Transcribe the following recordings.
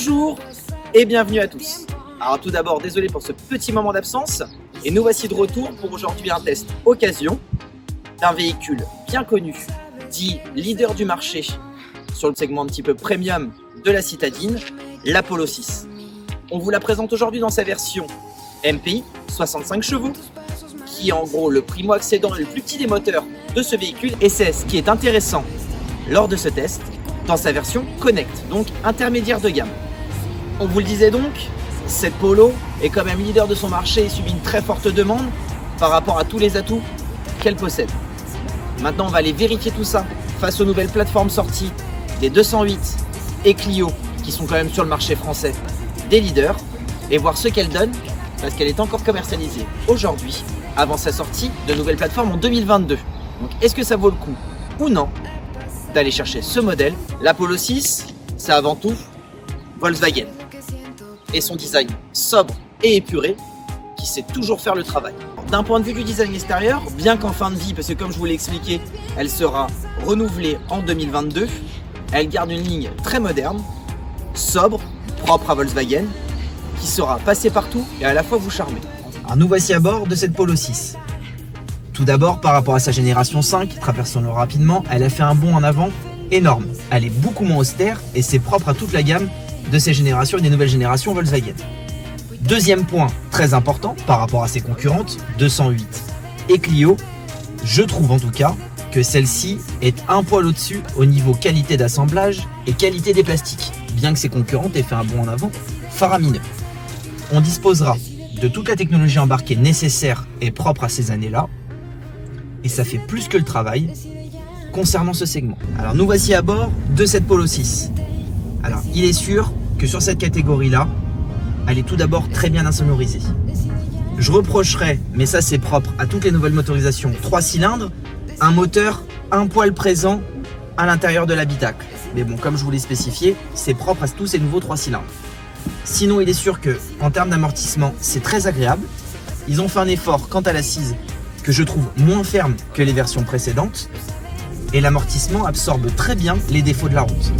Bonjour et bienvenue à tous. Alors tout d'abord, désolé pour ce petit moment d'absence et nous voici de retour pour aujourd'hui un test occasion d'un véhicule bien connu, dit leader du marché sur le segment un petit peu premium de la citadine, la Polo 6. On vous la présente aujourd'hui dans sa version MPI, 65 chevaux, qui est en gros le primo-accédant et le plus petit des moteurs de ce véhicule. Et c'est ce qui est intéressant lors de ce test, dans sa version Connect, donc intermédiaire de gamme. On vous le disait donc, cette Polo est quand même leader de son marché et subit une très forte demande par rapport à tous les atouts qu'elle possède. Maintenant, on va aller vérifier tout ça face aux nouvelles plateformes sorties des 208 et Clio, qui sont quand même sur le marché français des leaders, et voir ce qu'elle donne, parce qu'elle est encore commercialisée aujourd'hui, avant sa sortie de nouvelles plateformes en 2022. Donc, est-ce que ça vaut le coup ou non d'aller chercher ce modèle? La Polo 6, c'est avant tout Volkswagen et son design sobre et épuré qui sait toujours faire le travail. D'un point de vue du design extérieur, bien qu'en fin de vie, parce que comme je vous l'ai expliqué, elle sera renouvelée en 2022, elle garde une ligne très moderne, sobre, propre à Volkswagen, qui sera passée partout et à la fois vous charmer. Alors nous voici à bord de cette Polo 6. Tout d'abord, par rapport à sa génération 5, traversons-le rapidement, elle a fait un bond en avant énorme. Elle est beaucoup moins austère et c'est propre à toute la gamme de ces générations et des nouvelles générations Volkswagen. Deuxième point très important par rapport à ses concurrentes, 208 et Clio, je trouve en tout cas que celle-ci est un poil au-dessus au niveau qualité d'assemblage et qualité des plastiques, bien que ses concurrentes aient fait un bond en avant faramineux. On disposera de toute la technologie embarquée nécessaire et propre à ces années-là, et ça fait plus que le travail concernant ce segment. Alors nous voici à bord de cette Polo 6. Alors il est sûr que sur cette catégorie-là, elle est tout d'abord très bien insonorisée. Je reprocherais, mais ça c'est propre à toutes les nouvelles motorisations 3 cylindres, un moteur un poil présent à l'intérieur de l'habitacle. Mais bon, comme je vous l'ai spécifié, c'est propre à tous ces nouveaux 3 cylindres. Sinon, il est sûr que en termes d'amortissement, c'est très agréable. Ils ont fait un effort quant à l'assise que je trouve moins ferme que les versions précédentes. Et l'amortissement absorbe très bien les défauts de la route.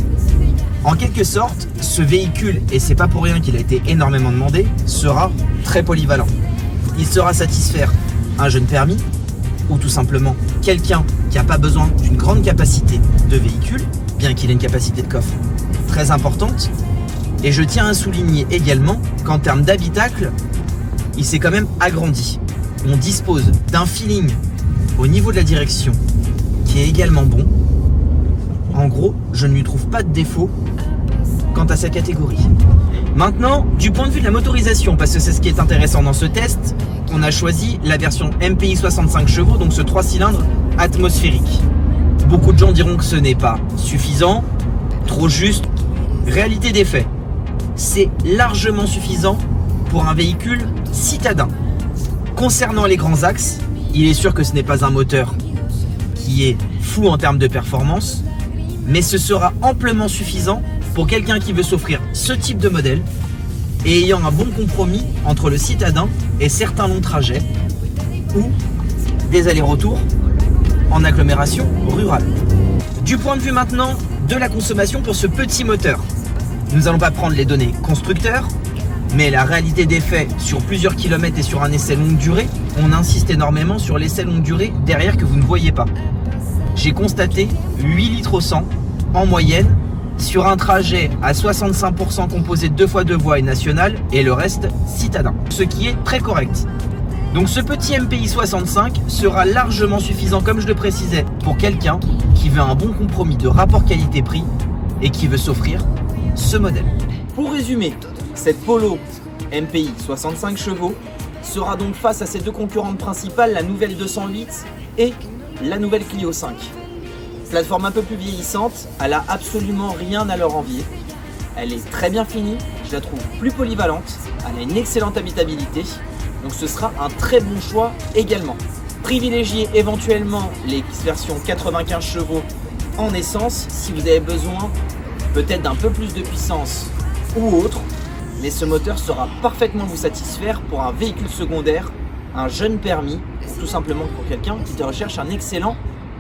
En quelque sorte, ce véhicule, et c'est pas pour rien qu'il a été énormément demandé, sera très polyvalent. Il saura satisfaire un jeune permis, ou tout simplement quelqu'un qui n'a pas besoin d'une grande capacité de véhicule, bien qu'il ait une capacité de coffre très importante. Et je tiens à souligner également qu'en termes d'habitacle, il s'est quand même agrandi. On dispose d'un feeling au niveau de la direction qui est également bon. En gros, je ne lui trouve pas de défaut quant à sa catégorie. Maintenant, du point de vue de la motorisation, parce que c'est ce qui est intéressant dans ce test, on a choisi la version MPI 65 chevaux, donc ce 3 cylindres atmosphérique. Beaucoup de gens diront que ce n'est pas suffisant, trop juste. Réalité des faits, c'est largement suffisant pour un véhicule citadin. Concernant les grands axes, il est sûr que ce n'est pas un moteur qui est fou en termes de performance, mais ce sera amplement suffisant pour quelqu'un qui veut s'offrir ce type de modèle et ayant un bon compromis entre le citadin et certains longs trajets ou des allers-retours en agglomération rurale. Du point de vue maintenant de la consommation pour ce petit moteur, nous n'allons pas prendre les données constructeurs, mais la réalité des faits sur plusieurs kilomètres et sur un essai longue durée, on insiste énormément sur l'essai longue durée derrière que vous ne voyez pas. J'ai constaté 8 litres au 100 en moyenne sur un trajet à 65% composé de 2x2 voies et nationales et le reste citadin, ce qui est très correct. Donc ce petit MPI 65 sera largement suffisant, comme je le précisais, pour quelqu'un qui veut un bon compromis de rapport qualité-prix et qui veut s'offrir ce modèle. Pour résumer, cette Polo MPI 65 chevaux sera donc face à ses deux concurrentes principales, la nouvelle 208 et la nouvelle Clio 5. Plateforme un peu plus vieillissante, elle a absolument rien à leur envier. Elle est très bien finie, je la trouve plus polyvalente, elle a une excellente habitabilité, donc ce sera un très bon choix également. Privilégiez éventuellement les versions 95 chevaux en essence si vous avez besoin peut-être d'un peu plus de puissance ou autre, mais ce moteur sera parfaitement vous satisfaire pour un véhicule secondaire, un jeune permis, ou tout simplement pour quelqu'un qui recherche un excellent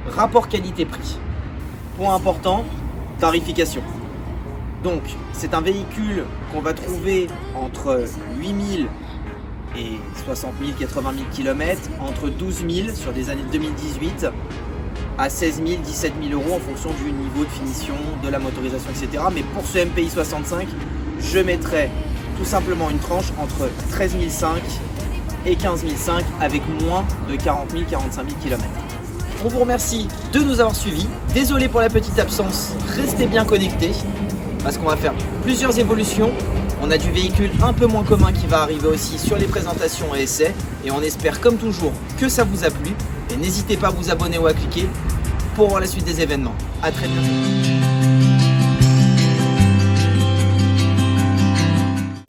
rapport qualité-prix. Point important, tarification. Donc c'est un véhicule qu'on va trouver entre 8000 et 60 000, 80 000 km, entre 12 000 sur des années 2018 à 16 000, 17 000 euros en fonction du niveau de finition, de la motorisation, etc. Mais pour ce MPI 65, je mettrai tout simplement une tranche entre 13 500 et 15 500 avec moins de 40 000, 45 000 km. On vous remercie de nous avoir suivis. Désolé pour la petite absence, restez bien connectés parce qu'on va faire plusieurs évolutions. On a du véhicule un peu moins commun qui va arriver aussi sur les présentations et essais. Et on espère comme toujours que ça vous a plu. Et n'hésitez pas à vous abonner ou à cliquer pour voir la suite des événements. À très bientôt.